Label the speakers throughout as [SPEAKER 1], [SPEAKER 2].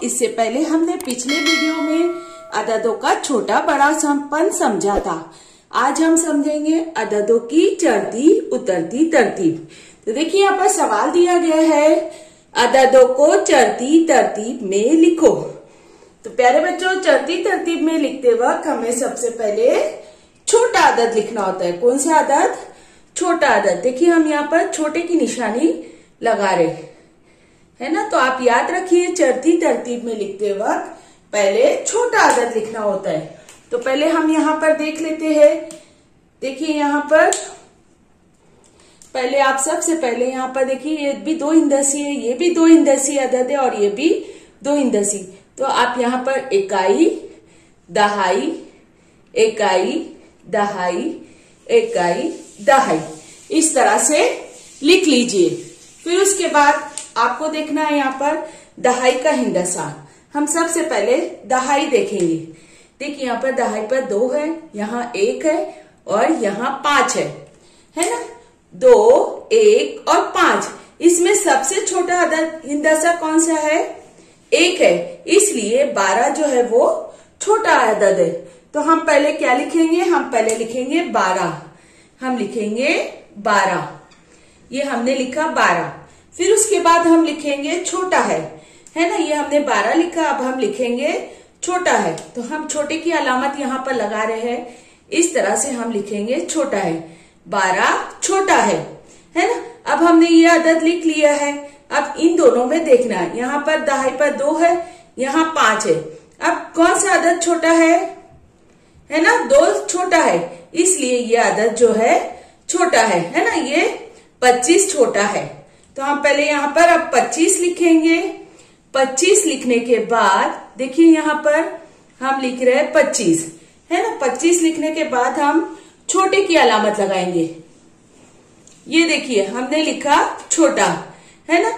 [SPEAKER 1] इससे पहले हमने पिछले वीडियो में अददों का छोटा बड़ापन समझा था। आज हम समझेंगे अददों की चढ़ती उतरती तरतीब। तो देखिए यहाँ पर सवाल दिया गया है, अददों को चढ़ती तरतीब में लिखो। तो प्यारे बच्चों, चढ़ती तरतीब में लिखते वक्त हमें सबसे पहले छोटा अदद लिखना होता है। कौन सा अदद? छोटा अदद। देखिए हम यहाँ पर छोटे की निशानी लगा रहे है ना। तो आप याद रखिए, चढ़ती तरतीब में लिखते वक्त पहले छोटा अदद लिखना होता है। तो पहले हम यहाँ पर देख लेते हैं। देखिए यहाँ पर पहले आप सबसे पहले यहाँ पर देखिए, ये भी 2 हिंदसी है, ये भी 2 हिंदसी अदद है और ये भी 2 हिंदसी। तो आप यहाँ पर इकाई, दहाई, इकाई, दहाई, इकाई, दहाई इस तरह से लिख लीजिए। फिर उसके बाद आपको देखना है यहाँ पर दहाई का हिंदसा। हम सबसे पहले दहाई देखेंगे। देखिए यहाँ पर दहाई पर 2 है, यहाँ 1 है और यहाँ 5 है ना। 2, 1 और 5, इसमें सबसे छोटा अदद हिंदसा कौन सा है? 1 है, इसलिए 12 जो है वो छोटा अदद है। तो हम पहले क्या लिखेंगे? हम पहले लिखेंगे 12। हम लिखेंगे 12, ये हमने लिखा 12। फिर उसके बाद हम लिखेंगे छोटा है ना। ये हमने 12 लिखा, अब हम लिखेंगे छोटा है। तो हम छोटे की अलामत यहाँ पर लगा रहे हैं, इस तरह से हम लिखेंगे छोटा है। 12 छोटा है ना। अब हमने ये अदद लिख लिया है। अब इन दोनों में देखना है, यहाँ पर दहाई पर 2 है, यहाँ 5 है। अब कौन सा अदद छोटा है ना? 2 छोटा है, इसलिए ये अदद जो है छोटा है ना। ये 25 छोटा है। तो हम पहले यहाँ पर अब 25 लिखेंगे। 25 लिखने के बाद देखिए यहाँ पर हम लिख रहे हैं 25 है ना। 25 लिखने के बाद हम छोटे की अलामत लगाएंगे। ये देखिए हमने लिखा छोटा है ना।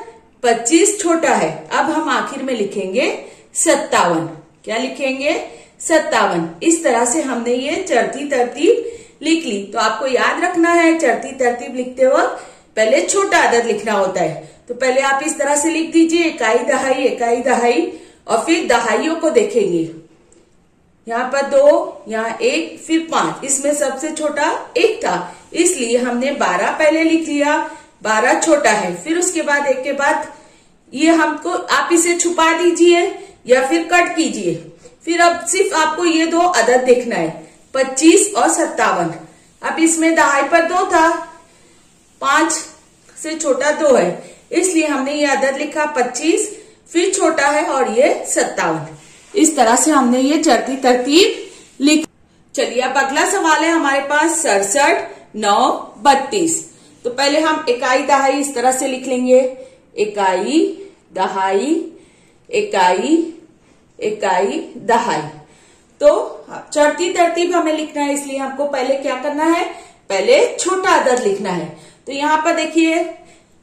[SPEAKER 1] 25 छोटा है। अब हम आखिर में लिखेंगे 57। क्या लिखेंगे? 57। इस तरह से हमने ये चढ़ती तरतीब लिख ली। तो आपको याद रखना है, चढ़ती तरतीब लिखते वक्त पहले छोटा अदद लिखना होता है। तो पहले आप इस तरह से लिख दीजिए, इकाई दहाई, इकाई दहाई, और फिर दहाइयों को देखेंगे। यहाँ पर 2, यहाँ 1, फिर 5, इसमें सबसे छोटा 1 था, इसलिए हमने 12 पहले लिख लिया। 12 छोटा है। फिर उसके बाद 1 के बाद ये हमको, आप इसे छुपा दीजिए या फिर कट कीजिए। फिर अब सिर्फ आपको ये 2 अदद देखना है, 25 और 57। अब इसमें दहाई पर 2 था, 5 से छोटा 2 है, इसलिए हमने ये अदद लिखा 25, फिर छोटा है और ये 57। इस तरह से हमने ये चढ़ती तरतीब लिख। चलिए अब अगला सवाल है हमारे पास 67, 9, 32। तो पहले हम इकाई दहाई इस तरह से लिख लेंगे, इकाई दहाई, इकाई, इकाई दहाई। तो चढ़ती तरतीब हमें लिखना है, इसलिए हमको पहले क्या करना है? पहले छोटा अदद लिखना है। तो यहाँ पर देखिए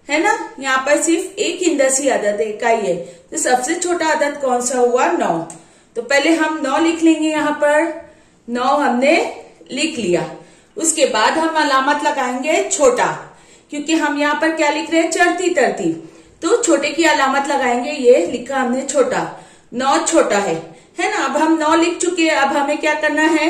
[SPEAKER 1] है ना, यहाँ पर सिर्फ एक हिंदसी अदद इकाई है। तो सबसे छोटा अदद कौन सा हुआ? 9। तो पहले हम 9 लिख लेंगे। यहाँ पर 9 हमने लिख लिया। उसके बाद हम अलामत लगाएंगे छोटा, क्योंकि हम यहाँ पर क्या लिख रहे हैं? चढ़ती तरतीब। तो छोटे की अलामत लगाएंगे। ये लिखा हमने छोटा, 9 छोटा है ना। अब हम 9 लिख चुके हैं। अब हमें क्या करना है?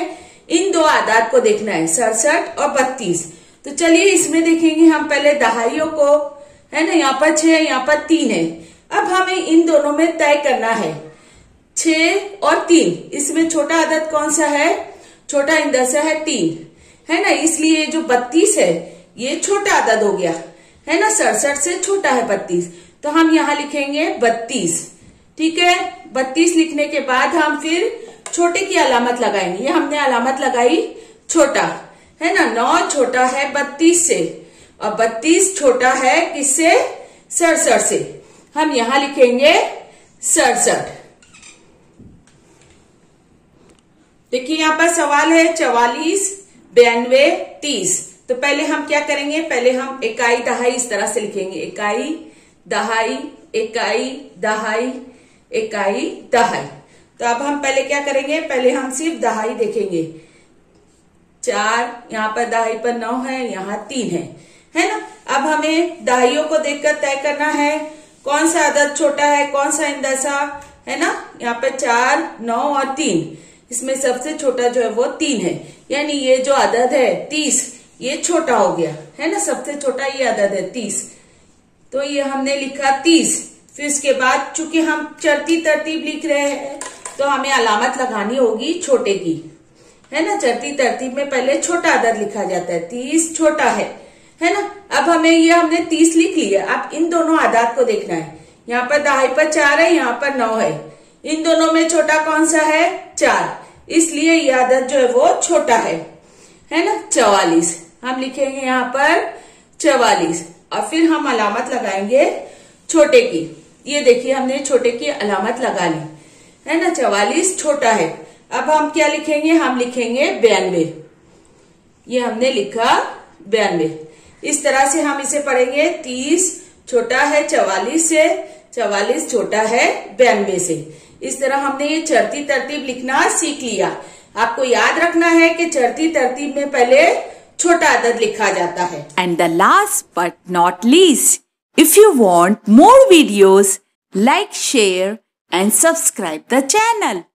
[SPEAKER 1] इन 2 आदाद को देखना है, 67 और 32। तो चलिए इसमें देखेंगे हम पहले दहाइयों को, है ना। यहाँ पर 6 है, यहाँ पर 3 है। अब हमें इन दोनों में तय करना है, 6 और 3, इसमें छोटा अदद कौन सा है? छोटा हिंदसा है 3 है ना, इसलिए जो 32 है ये छोटा अदद हो गया है ना। 67 से छोटा है 32, तो हम यहाँ लिखेंगे 32। ठीक है, 32 लिखने के बाद हम फिर छोटे की अलामत लगाएंगे। ये हमने अलामत लगाई छोटा है ना। 9 छोटा है 32 से और 32 छोटा है किससे? 67 से। हम यहाँ लिखेंगे 67। देखिए यहाँ पर सवाल है 44, 92, 30। तो पहले हम क्या करेंगे? पहले हम इकाई दहाई इस तरह से लिखेंगे, इकाई दहाई, इकाई दहाई, इकाई दहाई। तो अब हम पहले क्या करेंगे? पहले हम सिर्फ दहाई देखेंगे। 4, यहाँ पर दहाई पर 9 है, यहाँ 3 है ना। अब हमें दहाइयों को देखकर तय करना है कौन सा अदद छोटा है, कौन सा हिंदसा है ना। यहाँ पे 4, 9 और 3, इसमें सबसे छोटा जो है वो 3 है, यानी ये जो अदद है 30 ये छोटा हो गया, है ना। सबसे छोटा ये अदद है 30, तो ये हमने लिखा 30। फिर इसके बाद चूंकि हम चढ़ती तरतीब लिख रहे हैं तो हमें अलामत लगानी होगी छोटे की, है ना। चढ़ती तरतीब में पहले छोटा अदद लिखा जाता है, 30 छोटा है ना। अब हमने 30 लिख लिया। अब इन दोनों आदाद को देखना है। यहाँ पर दहाई पर 4 है, यहाँ पर 9 है, इन दोनों में छोटा कौन सा है? 4, इसलिए ये आदद जो है वो छोटा है ना। 44 हम लिखेंगे यहाँ पर 44, और फिर हम अलामत लगाएंगे छोटे की। ये देखिए हमने छोटे की अलामत लगा ली, है ना। 44 छोटा है। अब हम क्या लिखेंगे? हम लिखेंगे 92। ये हमने लिखा 92। इस तरह से हम इसे पढ़ेंगे। 30 छोटा है 44 से, 44 छोटा है 92 से। इस तरह हमने ये चढ़ती तरतीब लिखना सीख लिया। आपको याद रखना है कि चढ़ती तरतीब में पहले छोटा अदद लिखा जाता है।
[SPEAKER 2] And the last but not least, if you want more videos, like, share and subscribe the channel.